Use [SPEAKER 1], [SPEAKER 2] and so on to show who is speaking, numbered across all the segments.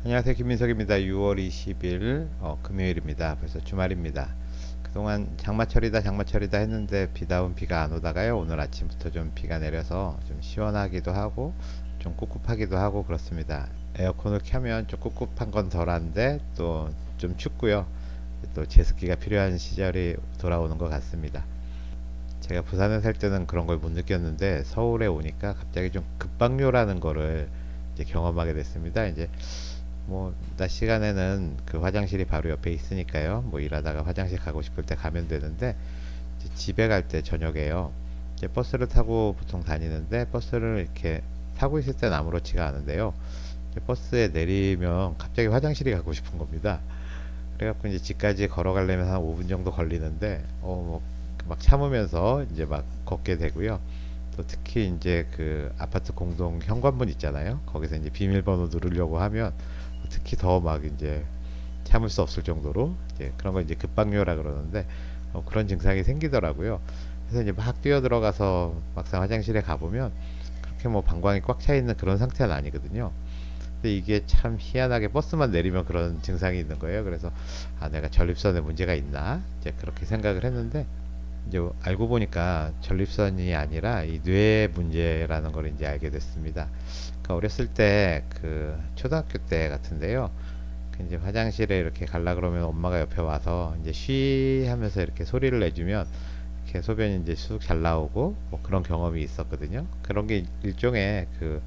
[SPEAKER 1] 안녕하세요, 김민석입니다. 6월 20일 금요일입니다. 벌써 주말입니다. 그동안 장마철이다 했는데 비가 안 오다가요, 오늘 아침부터 좀 비가 내려서 좀 시원하기도 하고 좀 꿉꿉하기도 하고 그렇습니다. 에어컨을 켜면 좀 꿉꿉한 건 덜한데 또 좀 춥고요. 또 제습기가 필요한 시절이 돌아오는 것 같습니다. 제가 부산에 살 때는 그런 걸 못 느꼈는데 서울에 오니까 갑자기 좀 급박요라는 거를 이제 경험하게 됐습니다. 이제 뭐 낮 시간에는 그 화장실이 바로 옆에 있으니까요. 뭐 일하다가 화장실 가고 싶을 때 가면 되는데, 이제 집에 갈 때 저녁에요. 이제 버스를 타고 보통 다니는데 버스를 이렇게 타고 있을 땐 아무렇지가 않은데요. 이제 버스에 내리면 갑자기 화장실이 가고 싶은 겁니다. 그래갖고 이제 집까지 걸어가려면 한 5분 정도 걸리는데 뭐 막 참으면서 이제 막 걷게 되고요. 또 특히 이제 그 아파트 공동 현관문 있잖아요. 거기서 이제 비밀번호 누르려고 하면 특히 더 막 이제 참을 수 없을 정도로 이제 그런 걸 이제 급박요라 그러는데 그런 증상이 생기더라고요. 그래서 이제 막 뛰어 들어가서 막상 화장실에 가보면 그렇게 뭐 방광이 꽉 차 있는 그런 상태는 아니거든요. 근데 이게 참 희한하게 버스만 내리면 그런 증상이 있는 거예요. 그래서 내가 전립선에 문제가 있나 이제 그렇게 생각을 했는데, 이제 알고 보니까 전립선이 아니라 이 뇌 문제라는 걸 이제 알게 됐습니다. 그러니까 어렸을 때 그 초등학교 때 같은데요. 그 이제 화장실에 이렇게 갈라 그러면 엄마가 옆에 와서 이제 쉬 하면서 이렇게 소리를 내주면 이렇게 소변이 이제 쑥 잘 나오고 뭐 그런 경험이 있었거든요. 그런 게 일종의 그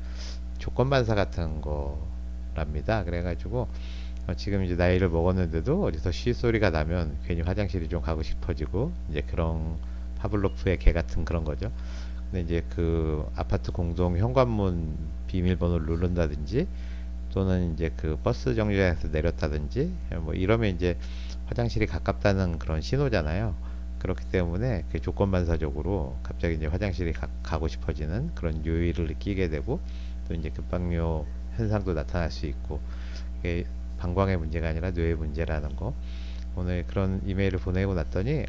[SPEAKER 1] 조건 반사 같은 거랍니다. 그래가지고 지금 이제 나이를 먹었는데도 어디서 쉬 소리가 나면 괜히 화장실이 좀 가고 싶어지고 이제 그런 파블로프의 개 같은 그런 거죠. 근데 이제 그 아파트 공동 현관문 비밀번호를 누른다든지 또는 이제 그 버스 정류장에서 내렸다든지 뭐 이러면 이제 화장실이 가깝다는 그런 신호잖아요. 그렇기 때문에 그 조건 반사적으로 갑자기 이제 화장실이 가고 싶어지는 그런 요일을 느끼게 되고, 또 이제 급박요 현상도 나타날 수 있고, 이게 방광의 문제가 아니라 뇌의 문제라는 거. 오늘 그런 이메일을 보내고 났더니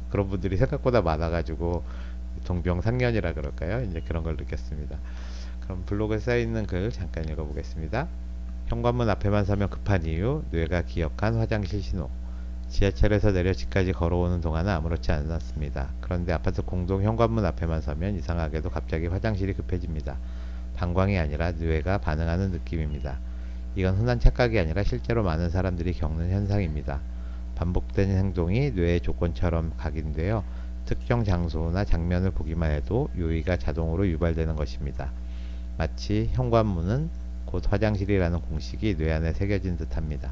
[SPEAKER 1] 그런 분들이 생각보다 많아가지고 동병상련이라 그럴까요? 이제 그런 걸 느꼈습니다. 그럼 블로그에 써있는 글 잠깐 읽어보겠습니다. 현관문 앞에만 서면 급한 이유, 뇌가 기억한 화장실 신호. 지하철에서 내려 집까지 걸어오는 동안은 아무렇지 않았습니다. 그런데 아파트 공동 현관문 앞에만 서면 이상하게도 갑자기 화장실이 급해집니다. 방광이 아니라 뇌가 반응하는 느낌입니다. 이건 흔한 착각이 아니라 실제로 많은 사람들이 겪는 현상입니다. 반복된 행동이 뇌의 조건처럼 각인되어 특정 장소나 장면을 보기만 해도 요의가 자동으로 유발되는 것입니다. 마치 현관문은 곧 화장실이라는 공식이 뇌 안에 새겨진 듯합니다.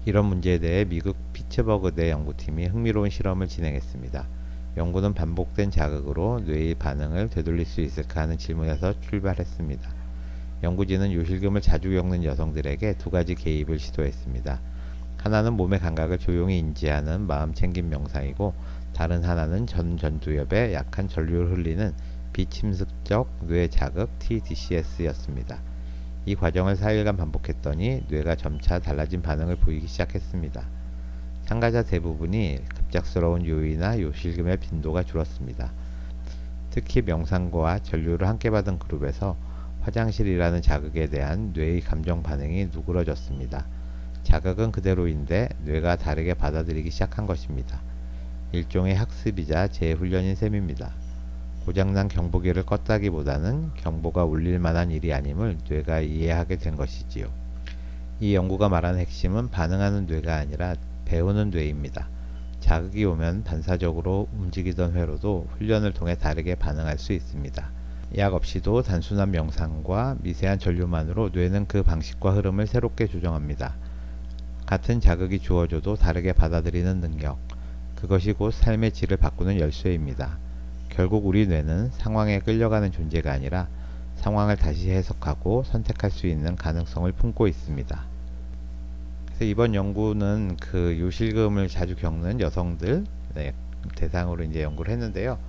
[SPEAKER 1] 이런 문제에 대해 미국 피츠버그대 연구팀이 흥미로운 실험을 진행했습니다. 연구는 반복된 자극으로 뇌의 반응을 되돌릴 수 있을까 하는 질문에서 출발했습니다. 연구진은 요실금을 자주 겪는 여성들에게 두 가지 개입을 시도했습니다. 하나는 몸의 감각을 조용히 인지하는 마음챙김 명상이고, 다른 하나는 전두엽에 약한 전류를 흘리는 비침습적 뇌 자극 TDCS였습니다. 이 과정을 4일간 반복했더니 뇌가 점차 달라진 반응을 보이기 시작했습니다. 참가자 대부분이 급작스러운 요의나 요실금의 빈도가 줄었습니다. 특히 명상과 전류를 함께 받은 그룹에서 화장실이라는 자극에 대한 뇌의 감정 반응이 누그러졌습니다. 자극은 그대로인데 뇌가 다르게 받아들이기 시작한 것입니다. 일종의 학습이자 재훈련인 셈입니다. 고장난 경보기를 껐다기보다는 경보가 울릴 만한 일이 아님을 뇌가 이해하게 된 것이지요. 이 연구가 말하는 핵심은 반응하는 뇌가 아니라 배우는 뇌입니다. 자극이 오면 반사적으로 움직이던 회로도 훈련을 통해 다르게 반응할 수 있습니다. 약 없이도 단순한 명상과 미세한 전류만으로 뇌는 그 방식과 흐름을 새롭게 조정합니다. 같은 자극이 주어져도 다르게 받아들이는 능력, 그것이 곧 삶의 질을 바꾸는 열쇠입니다. 결국 우리 뇌는 상황에 끌려가는 존재가 아니라 상황을 다시 해석하고 선택할 수 있는 가능성을 품고 있습니다. 그래서 이번 연구는 그 요실금을 자주 겪는 여성들 대상으로 이제 연구를 했는데요.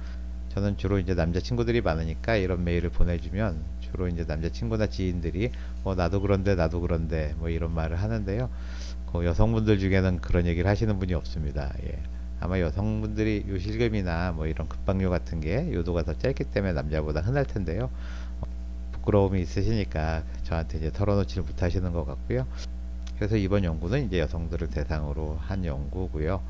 [SPEAKER 1] 저는 주로 이제 남자친구들이 많으니까 이런 메일을 보내주면 주로 이제 남자친구나 지인들이 나도 그런데 뭐 이런 말을 하는데요. 그 여성분들 중에는 그런 얘기를 하시는 분이 없습니다. 예. 아마 여성분들이 요실금이나 뭐 이런 급박요 같은 게 요도가 더 짧기 때문에 남자보다 흔할 텐데요. 부끄러움이 있으시니까 저한테 이제 털어놓지를 못하시는 것 같고요. 그래서 이번 연구는 이제 여성들을 대상으로 한 연구고요.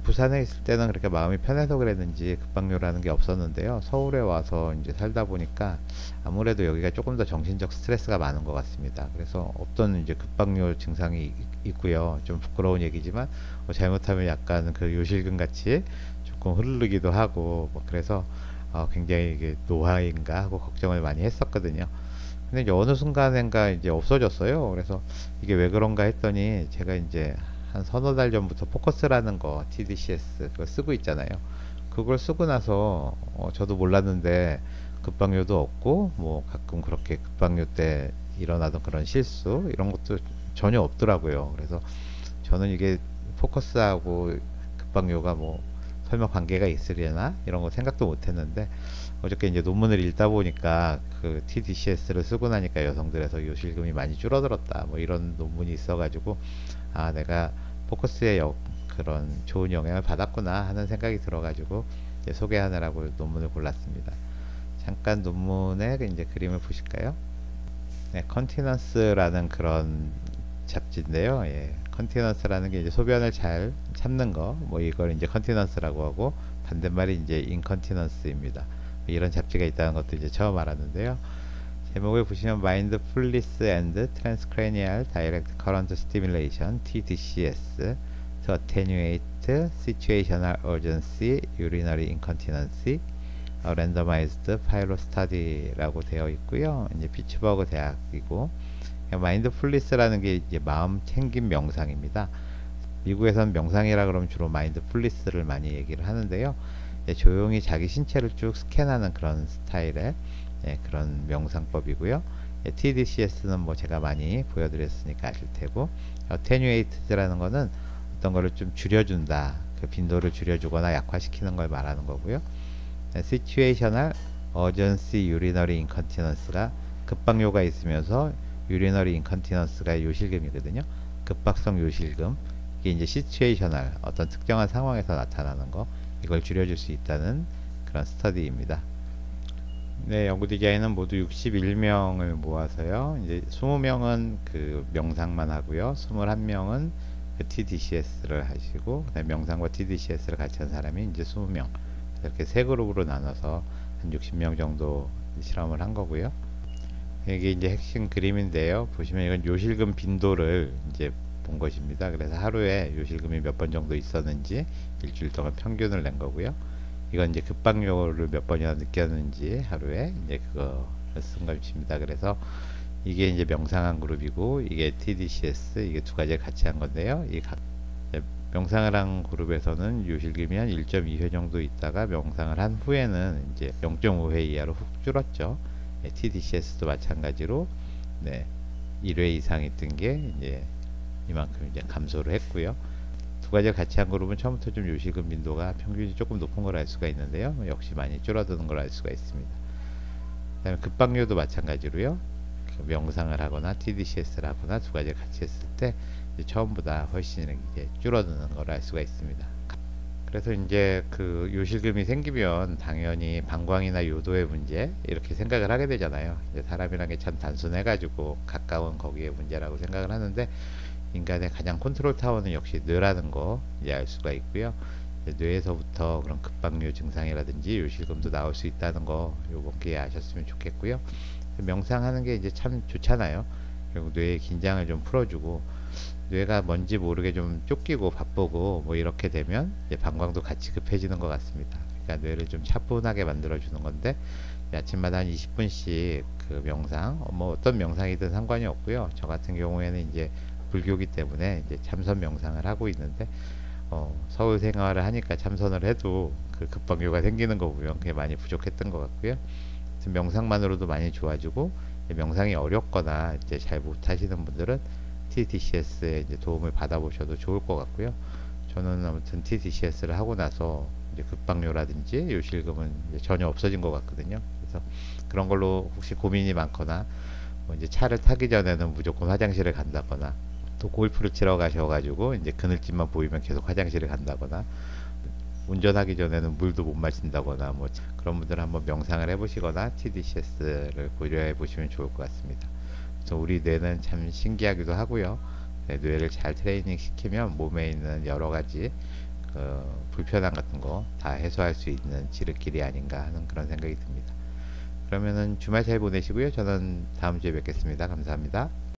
[SPEAKER 1] 부산에 있을 때는 그렇게 마음이 편해서 그랬는지 급박요라는 게 없었는데요. 서울에 와서 이제 살다 보니까 아무래도 여기가 조금 더 정신적 스트레스가 많은 것 같습니다. 그래서 없던 이제 급박요 증상이 있고요. 좀 부끄러운 얘기지만 잘못하면 약간 그 요실금 같이 조금 흐르기도 하고 그래서 굉장히 이게 노화인가 하고 걱정을 많이 했었거든요. 근데 이제 어느 순간인가 이제 없어졌어요. 그래서 이게 왜 그런가 했더니 제가 이제 한 서너 달 전부터 포커스라는 거 TDCS 그거 쓰고 있잖아요. 그걸 쓰고 나서 저도 몰랐는데 급박요도 없고 뭐 가끔 그렇게 급박요 때 일어나던 그런 실수 이런 것도 전혀 없더라고요. 그래서 저는 이게 포커스하고 급박요가 뭐 설마 관계가 있으려나 이런 거 생각도 못 했는데 어저께 이제 논문을 읽다 보니까 그 TDCS를 쓰고 나니까 여성들에서 요실금이 많이 줄어들었다 뭐 이런 논문이 있어가지고 아 내가 포커스의 그런 좋은 영향을 받았구나 하는 생각이 들어가지고 이제 소개하느라고 논문을 골랐습니다. 잠깐 논문의 이제 그림을 보실까요? 네, 컨티넌스라는 그런 잡지인데요. 예, 컨티넌스라는 게 이제 소변을 잘 참는 거, 뭐 이걸 이제 컨티넌스라고 하고 반대말이 이제 인컨티넌스입니다. 이런 잡지가 있다는 것도 이제 처음 알았는데요. 제목을 보시면 Mindfulness and Transcranial Direct Current Stimulation (TDCS) to Attenuate Situational Urgency Urinary Incontinency A Randomized Pilot Study라고 되어 있고요. 이제 피츠버그 대학이고 마인드풀리스라는 게 이제 마음 챙김 명상입니다. 미국에서는 명상이라 그러면 주로 마인드풀리스를 많이 얘기를 하는데요. 조용히 자기 신체를 쭉 스캔하는 그런 스타일의 그런 명상법이고요. TDCS는 뭐 제가 많이 보여드렸으니까 아실 테고, attenuated라는 거는 어떤 거를 좀 줄여준다, 그 빈도를 줄여주거나 약화시키는 걸 말하는 거고요. situational urgency urinary incontinence가 급박요가 있으면서 urinary incontinence가 요실금이거든요. 급박성 요실금, 이게 이제 situational 어떤 특정한 상황에서 나타나는 거, 이걸 줄여줄 수 있다는 그런 스터디입니다. 네, 연구 디자인은 모두 61명을 모아서요. 이제 20명은 그 명상만 하고요. 21명은 그 TDCS를 하시고, 그다음에 명상과 TDCS를 같이 한 사람이 이제 20명. 이렇게 세 그룹으로 나눠서 한 60명 정도 실험을 한 거고요. 이게 이제 핵심 그림인데요. 보시면 이건 요실금 빈도를 이제 본 것입니다. 그래서 하루에 요실금이 몇 번 정도 있었는지 일주일 동안 평균을 낸 거고요. 이건 이제 급박요를 몇 번이나 느꼈는지 하루에 이제 그거를 쓴 것입니다. 그래서 이게 이제 명상한 그룹이고 이게 TDCS, 이게 두 가지를 같이 한 건데요. 명상을 한 그룹에서는 요실금이 한 1.2회 정도 있다가 명상을 한 후에는 이제 0.5회 이하로 훅 줄었죠. TDCS도 마찬가지로 1회 이상 있던 게 이제 이만큼 이제 감소를 했고요. 두 가지를 같이 한 그룹은 처음부터 좀 요실금 빈도가 평균이 조금 높은 걸 알 수가 있는데요. 역시 많이 줄어드는 걸 알 수가 있습니다. 그다음에 급박요도 마찬가지로요. 명상을 하거나 TDCS를 하거나 두 가지를 같이 했을 때 처음보다 훨씬 이게 줄어드는 걸 알 수가 있습니다. 그래서 이제 그 요실금이 생기면 당연히 방광이나 요도의 문제 이렇게 생각을 하게 되잖아요. 이제 사람이란 게 참 단순해가지고 가까운 거기에 문제라고 생각을 하는데 인간의 가장 컨트롤 타워는 역시 뇌라는 거 이제 알 수가 있고요. 뇌에서부터 그런 급박요 증상이라든지 요실금도 나올 수 있다는 거 요번 기회에 아셨으면 좋겠고요. 명상하는 게 이제 참 좋잖아요. 그리고 뇌의 긴장을 좀 풀어주고 뇌가 뭔지 모르게 좀 쫓기고 바쁘고 뭐 이렇게 되면 이제 방광도 같이 급해지는 것 같습니다. 그러니까 뇌를 좀 차분하게 만들어 주는 건데 아침마다 한 20분씩 그 명상, 뭐 어떤 명상이든 상관이 없고요. 저 같은 경우에는 이제 불교기 때문에 이제 참선 명상을 하고 있는데 서울 생활을 하니까 참선을 해도 그 급박요가 생기는 거 보면 그게 많이 부족했던 것 같고요. 명상만으로도 많이 좋아지고 명상이 어렵거나 이제 잘 못하시는 분들은 TDCS에 이제 도움을 받아보셔도 좋을 것 같고요. 저는 아무튼 TDCS를 하고 나서 이제 급박요라든지 요실금은 이제 전혀 없어진 것 같거든요. 그래서 그런 걸로 혹시 고민이 많거나 뭐 이제 차를 타기 전에는 무조건 화장실을 간다거나 또 골프를 치러 가셔가지고 이제 그늘집만 보이면 계속 화장실을 간다거나 운전하기 전에는 물도 못 마신다거나 뭐 그런 분들은 한번 명상을 해보시거나 TDCS를 고려해 보시면 좋을 것 같습니다. 그래서 우리 뇌는 참 신기하기도 하고요. 네, 뇌를 잘 트레이닝 시키면 몸에 있는 여러 가지 불편함 같은 거 다 해소할 수 있는 지름길이 아닌가 하는 그런 생각이 듭니다. 그러면은 주말 잘 보내시고요. 저는 다음 주에 뵙겠습니다. 감사합니다.